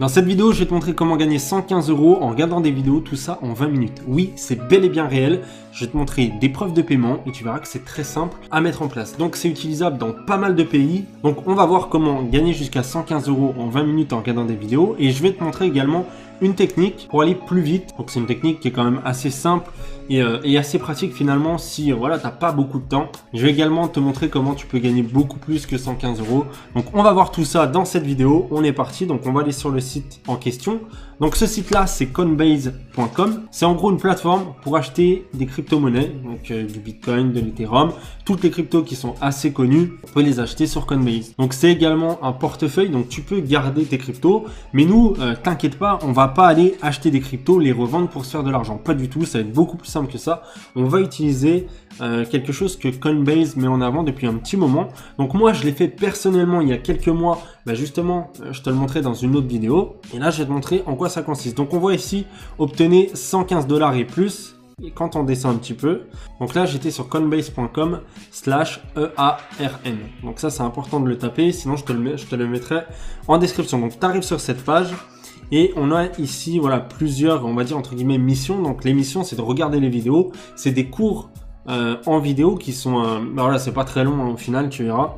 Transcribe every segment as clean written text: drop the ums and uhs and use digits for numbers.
Dans cette vidéo, je vais te montrer comment gagner 115 € en regardant des vidéos, tout ça en 20 minutes. Oui, c'est bel et bien réel. Je vais te montrer des preuves de paiement et tu verras que c'est très simple à mettre en place. Donc c'est utilisable dans pas mal de pays. Donc on va voir comment gagner jusqu'à 115 € en 20 minutes en regardant des vidéos. Et je vais te montrer également une technique pour aller plus vite. Donc c'est une technique qui est quand même assez simple et assez pratique finalement si voilà, t'as pas beaucoup de temps. Je vais également te montrer comment tu peux gagner beaucoup plus que 115 €. Donc on va voir tout ça dans cette vidéo. On est parti. Donc on va aller sur le site en question. Donc ce site là c'est coinbase.com. C'est en gros une plateforme pour acheter des crypto-monnaies, donc du Bitcoin, de l'Ethereum, toutes les cryptos qui sont assez connues, on peut les acheter sur Coinbase. Donc c'est également un portefeuille, donc tu peux garder tes cryptos, mais nous, t'inquiète pas, on va pas aller acheter des cryptos, les revendre pour se faire de l'argent, pas du tout, ça va être beaucoup plus simple que ça. On va utiliser quelque chose que Coinbase met en avant depuis un petit moment. Donc moi je l'ai fait personnellement il y a quelques mois, justement je te le montrais dans une autre vidéo, et là je vais te montrer en quoi ça consiste. Donc on voit ici obtenez 115 $ et plus. Et quand on descend un petit peu, donc là j'étais sur coinbase.com/EARN. Donc ça c'est important de le taper, sinon je te le mettrai en description. Donc tu arrives sur cette page et on a ici voilà plusieurs, on va dire entre guillemets missions. Donc les missions c'est de regarder les vidéos, c'est des cours en vidéo qui sont, voilà c'est pas très long hein, au final tu verras.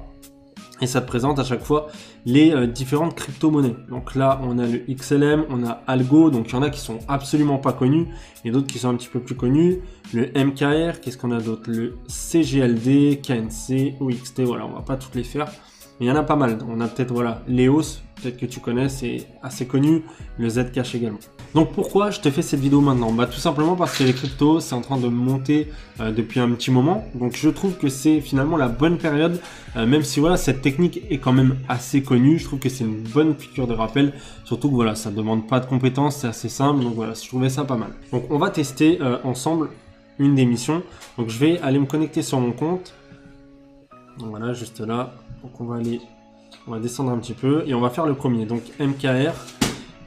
Et ça te présente à chaque fois les différentes crypto-monnaies. Donc là, on a le XLM, on a Algo, donc il y en a qui sont absolument pas connus, et d'autres qui sont un petit peu plus connus. Le MKR, qu'est-ce qu'on a d'autre? Le CGLD, KNC, OXT, voilà, on va pas toutes les faire. Mais il y en a pas mal. On a peut-être, voilà, l'EOS, peut-être que tu connais, c'est assez connu. Le Zcash également. Donc pourquoi je te fais cette vidéo maintenant? Tout simplement parce que les cryptos, c'est en train de monter depuis un petit moment. Donc je trouve que c'est finalement la bonne période, même si voilà, cette technique est quand même assez connue. Je trouve que c'est une bonne piqûre de rappel. Surtout que voilà, ça ne demande pas de compétences, c'est assez simple. Donc voilà, je trouvais ça pas mal. Donc on va tester ensemble une des missions. Donc je vais aller me connecter sur mon compte. Donc voilà, juste là. Donc on va descendre un petit peu et on va faire le premier. Donc MKR,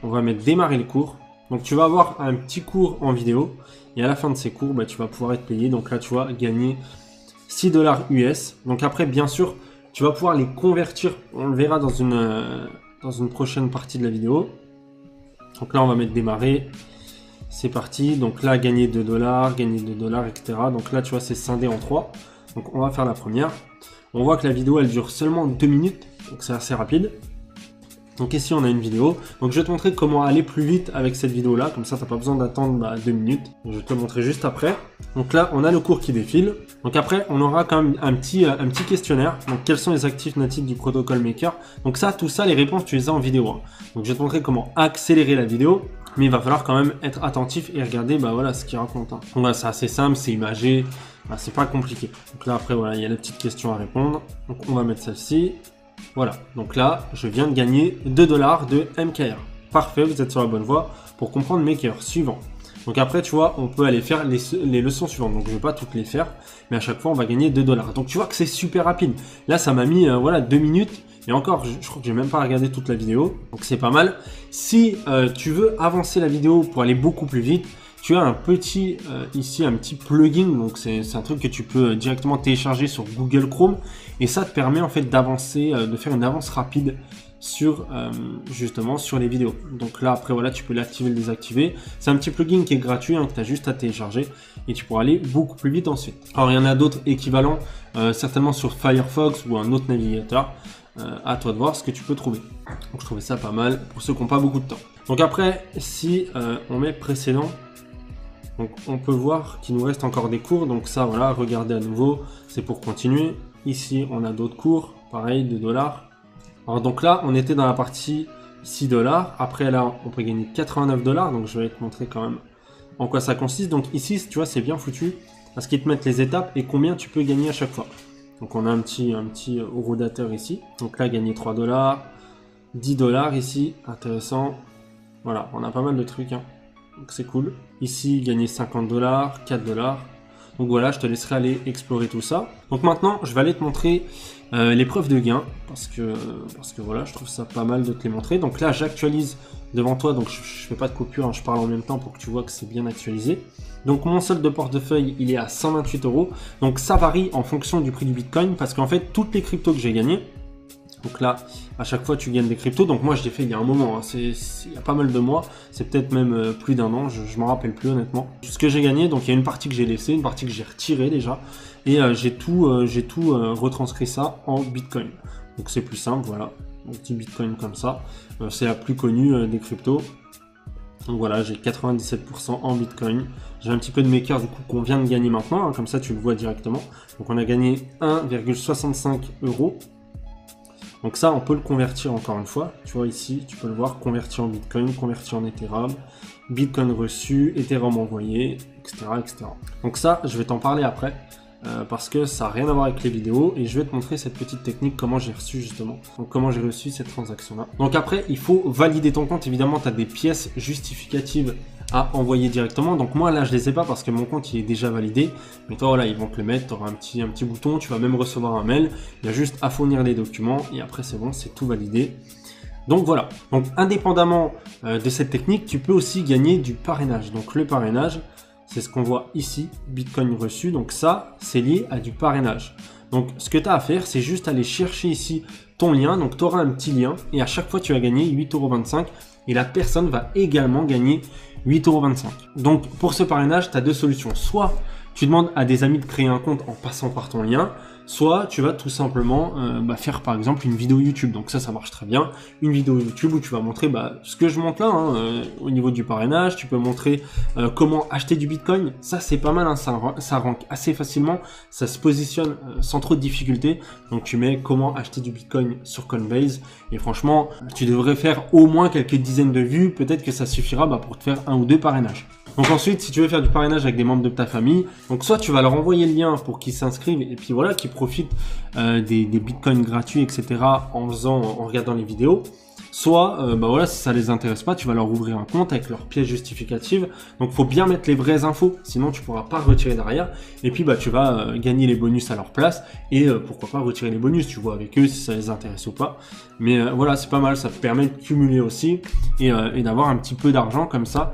on va mettre démarrer le cours. Donc tu vas avoir un petit cours en vidéo et à la fin de ces cours, tu vas pouvoir être payé. Donc là, tu vas gagner 6 $ US. Donc après, bien sûr, tu vas pouvoir les convertir. On le verra dans une prochaine partie de la vidéo. Donc là, on va mettre démarrer. C'est parti. Donc là, gagner 2 $, gagner 2 $, etc. Donc là, tu vois, c'est scindé en 3. Donc on va faire la première. On voit que la vidéo, elle dure seulement 2 minutes. Donc c'est assez rapide. Donc ici on a une vidéo, donc je vais te montrer comment aller plus vite avec cette vidéo là, comme ça t'as pas besoin d'attendre 2 minutes, je vais te le montrer juste après. Donc là on a le cours qui défile, donc après on aura quand même un petit questionnaire, donc quels sont les actifs natifs du protocole Maker. Donc ça, tout ça, les réponses tu les as en vidéo hein. Donc je vais te montrer comment accélérer la vidéo, mais il va falloir quand même être attentif et regarder voilà ce qu'il raconte hein. Donc là c'est assez simple, c'est imagé, c'est pas compliqué. Donc là après voilà, il y a la petite question à répondre, donc on va mettre celle-ci. Voilà, donc là, je viens de gagner 2 $ de MKR. Parfait, vous êtes sur la bonne voie pour comprendre Maker. Suivant. Donc après, tu vois, on peut aller faire les leçons suivantes. Donc je ne vais pas toutes les faire, mais à chaque fois, on va gagner 2 $. Donc tu vois que c'est super rapide. Là, ça m'a mis voilà 2 minutes. Et encore, je crois que j'ai même pas regardé toute la vidéo. Donc c'est pas mal. Si tu veux avancer la vidéo pour aller beaucoup plus vite, tu as un petit ici un petit plugin, donc c'est un truc que tu peux directement télécharger sur Google Chrome et ça te permet en fait d'avancer, de faire une avance rapide sur justement sur les vidéos. Donc là après voilà, tu peux l'activer, le désactiver. C'est un petit plugin qui est gratuit que tu as juste à télécharger et tu pourras aller beaucoup plus vite ensuite. Alors il y en a d'autres équivalents certainement sur Firefox ou un autre navigateur. À toi de voir ce que tu peux trouver. Donc je trouvais ça pas mal pour ceux qui n'ont pas beaucoup de temps. Donc après si on met précédent, donc on peut voir qu'il nous reste encore des cours, donc ça voilà, regardez à nouveau, c'est pour continuer. Ici on a d'autres cours, pareil, 2 $. Alors donc là on était dans la partie 6 $, après là on peut gagner 89 $, donc je vais te montrer quand même en quoi ça consiste. Donc ici tu vois c'est bien foutu, parce qu'ils te mettent les étapes et combien tu peux gagner à chaque fois. Donc on a un petit rodateur ici, donc là gagner 3 $, 10 $ ici, intéressant, voilà, on a pas mal de trucs hein. Donc c'est cool. Ici, gagner 50 $, 4 $. Donc voilà, je te laisserai aller explorer tout ça. Donc maintenant, je vais aller te montrer les preuves de gain. Parce que voilà, je trouve ça pas mal de te les montrer. Donc là, j'actualise devant toi. Donc je fais pas de coupure, hein, je parle en même temps pour que tu vois que c'est bien actualisé. Donc mon solde de portefeuille, il est à 128 €. Donc ça varie en fonction du prix du Bitcoin. Parce qu'en fait, toutes les cryptos que j'ai gagnées, Donc là, à chaque fois, tu gagnes des cryptos. Donc moi, je l'ai fait il y a un moment, hein. Il y a pas mal de mois. C'est peut-être même plus d'un an, je m'en rappelle plus honnêtement. Ce que j'ai gagné, donc il y a une partie que j'ai laissée, une partie que j'ai retirée déjà. Et j'ai tout retranscrit ça en Bitcoin. Donc c'est plus simple, voilà. Un petit Bitcoin comme ça. C'est la plus connue des cryptos. Donc voilà, j'ai 97% en Bitcoin. J'ai un petit peu de maker du coup qu'on vient de gagner maintenant, hein, comme ça tu le vois directement. Donc on a gagné 1,65 €. Donc ça, on peut le convertir encore une fois. Tu vois ici, tu peux le voir, converti en Bitcoin, converti en Ethereum, Bitcoin reçu, Ethereum envoyé, etc., etc. Donc ça, je vais t'en parler après. Parce que ça n'a rien à voir avec les vidéos et je vais te montrer cette petite technique, comment j'ai reçu justement, donc comment j'ai reçu cette transaction là. Donc après il faut valider ton compte, évidemment tu as des pièces justificatives à envoyer directement, donc moi là je les ai pas parce que mon compte il est déjà validé, mais toi voilà ils vont te le mettre, tu auras un petit bouton, tu vas même recevoir un mail, il y a juste à fournir les documents et après c'est bon, c'est tout validé. Donc voilà, donc indépendamment de cette technique, tu peux aussi gagner du parrainage. Donc le parrainage, c'est ce qu'on voit ici, Bitcoin reçu. Donc ça, c'est lié à du parrainage. Donc ce que tu as à faire, c'est juste aller chercher ici ton lien. Donc tu auras un petit lien et à chaque fois, tu vas gagner 8,25 € et la personne va également gagner 8,25 €. Donc pour ce parrainage, tu as deux solutions. Soit tu demandes à des amis de créer un compte en passant par ton lien, soit tu vas tout simplement faire par exemple une vidéo YouTube. Donc ça marche très bien. Une vidéo YouTube où tu vas montrer ce que je montre là au niveau du parrainage. Tu peux montrer comment acheter du Bitcoin. Ça c'est pas mal, hein, ça rank assez facilement. Ça se positionne sans trop de difficultés. Donc tu mets comment acheter du Bitcoin sur Coinbase. Et franchement, tu devrais faire au moins quelques dizaines de vues. Peut-être que ça suffira pour te faire 1 ou 2 parrainages. Donc ensuite, si tu veux faire du parrainage avec des membres de ta famille, donc soit tu vas leur envoyer le lien pour qu'ils s'inscrivent et puis voilà, qu'ils profitent des bitcoins gratuits, etc. en regardant les vidéos. Soit, voilà, si ça les intéresse pas, tu vas leur ouvrir un compte avec leurs pièces justificatives. Donc, faut bien mettre les vraies infos, sinon tu pourras pas retirer derrière. Et puis, tu vas gagner les bonus à leur place et pourquoi pas retirer les bonus. Tu vois avec eux si ça les intéresse ou pas. Mais voilà, c'est pas mal, ça te permet de cumuler aussi et d'avoir un petit peu d'argent comme ça,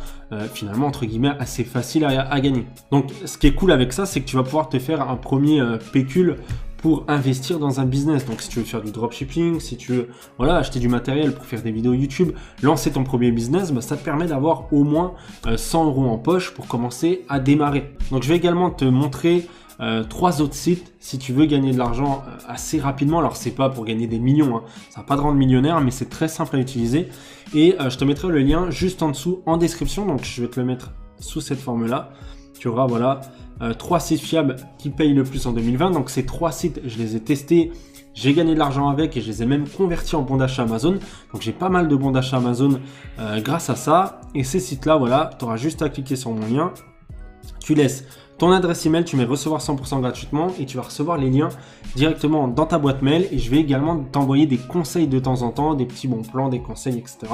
finalement entre guillemets assez facile à gagner. Donc, ce qui est cool avec ça, c'est que tu vas pouvoir te faire un premier pécule pour investir dans un business. Donc si tu veux faire du dropshipping, si tu veux acheter du matériel pour faire des vidéos YouTube, lancer ton premier business, ça te permet d'avoir au moins 100 € en poche pour commencer à démarrer. Donc je vais également te montrer 3 autres sites si tu veux gagner de l'argent assez rapidement. Alors c'est pas pour gagner des millions, hein. Ça va pas te rendre millionnaire, mais c'est très simple à utiliser et je te mettrai le lien juste en dessous en description. Donc je vais te le mettre sous cette forme là. Tu auras 3 sites fiables qui payent le plus en 2020. Donc ces 3 sites, je les ai testés, j'ai gagné de l'argent avec et je les ai même convertis en bons d'achat Amazon. Donc j'ai pas mal de bons d'achat Amazon grâce à ça. Et ces sites-là, tu auras juste à cliquer sur mon lien. Tu laisses ton adresse email, tu mets recevoir 100% gratuitement et tu vas recevoir les liens directement dans ta boîte mail. Et je vais également t'envoyer des conseils de temps en temps, des petits bons plans, des conseils, etc.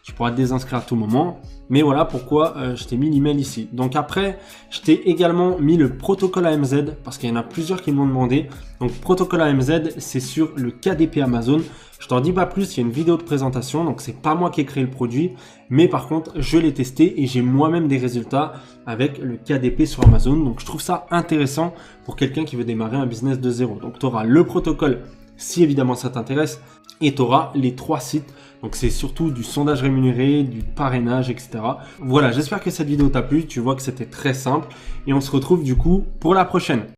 Tu pourras te désinscrire à tout moment. Mais voilà pourquoi je t'ai mis l'email ici. Donc après, je t'ai également mis le protocole AMZ parce qu'il y en a plusieurs qui m'ont demandé. Donc protocole AMZ, c'est sur le KDP Amazon. Je t'en dis pas plus, il y a une vidéo de présentation. Donc c'est pas moi qui ai créé le produit. Mais par contre, je l'ai testé et j'ai moi-même des résultats avec le KDP sur Amazon. Donc je trouve ça intéressant pour quelqu'un qui veut démarrer un business de zéro. Donc tu auras le protocole si évidemment ça t'intéresse et tu auras les 3 sites. Donc c'est surtout du sondage rémunéré, du parrainage, etc. Voilà, j'espère que cette vidéo t'a plu. Tu vois que c'était très simple et on se retrouve du coup pour la prochaine.